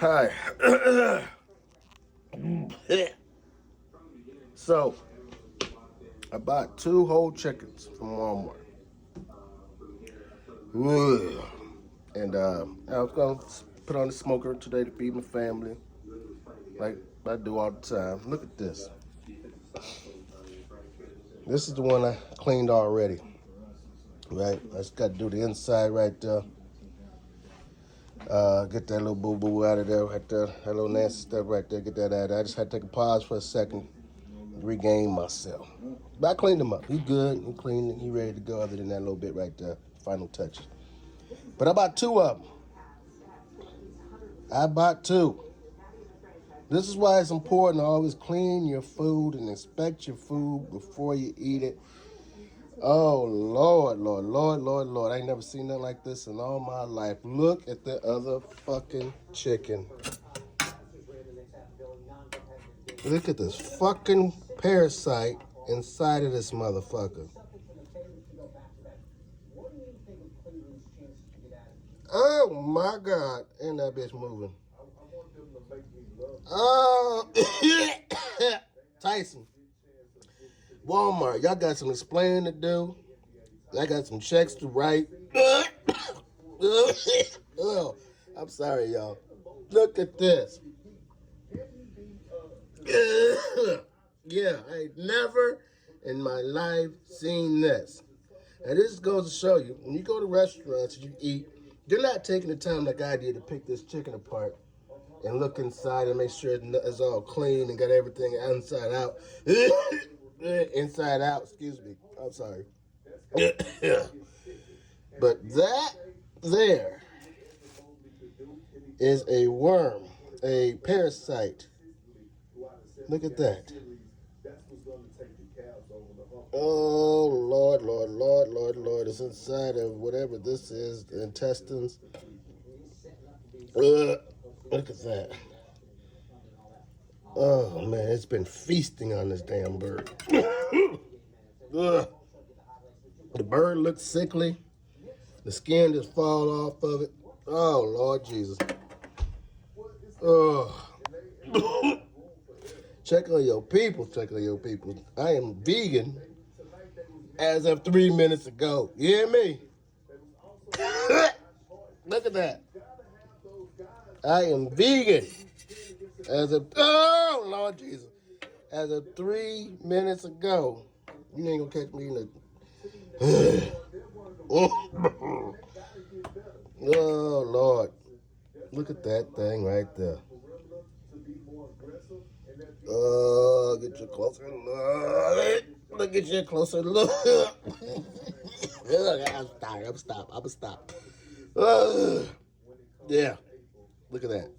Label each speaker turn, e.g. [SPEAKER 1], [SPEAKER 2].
[SPEAKER 1] Hi. So, I bought 2 whole chickens from Walmart. Ugh. And I was going to put on the smoker today to feed my family, like I do all the time. Look at this. This is the one I cleaned already. Right? I just got to do the inside right there. Get that little boo-boo out of there, right there. That little nasty stuff right there. Get that out of there. I just had to take a pause for a second, regain myself. But I cleaned him up. He good. He clean. He ready to go. Other than that little bit right there, final touches. But I bought 2 of them. I bought 2. This is why it's important to always clean your food and inspect your food before you eat it. Oh, Lord, Lord, Lord, Lord, Lord. I ain't never seen nothing like this in all my life. Look at the other fucking chicken. Look at this fucking parasite inside of this motherfucker. Oh, my God. And that bitch moving. Oh, Tyson. Walmart, y'all got some explaining to do. I got some checks to write. Oh, I'm sorry, y'all. Look at this. Yeah, I ain't never in my life seen this. And this goes to show you, when you go to restaurants and you eat, you're not taking the time like I did to pick this chicken apart and look inside and make sure it's all clean and got everything inside out. Inside out, excuse me. I'm sorry. But that there is a worm, a parasite. Look at that. Oh, Lord, Lord, Lord, Lord, Lord. It's inside of whatever this is, the intestines. Look at that. Oh, man, it's been feasting on this damn bird. Ugh. The bird looks sickly. The skin just fall off of it. Oh, Lord Jesus. Oh. Check on your people. Check on your people. I am vegan as of 3 minutes ago. You hear me? Look at that. I am vegan as of, oh, Lord Jesus. As of 3 minutes ago. You ain't gonna catch me in the... Oh, Lord. Look at that thing right there. Oh, get you closer look. Look at you closer look. I'm stop. Yeah. Look at that.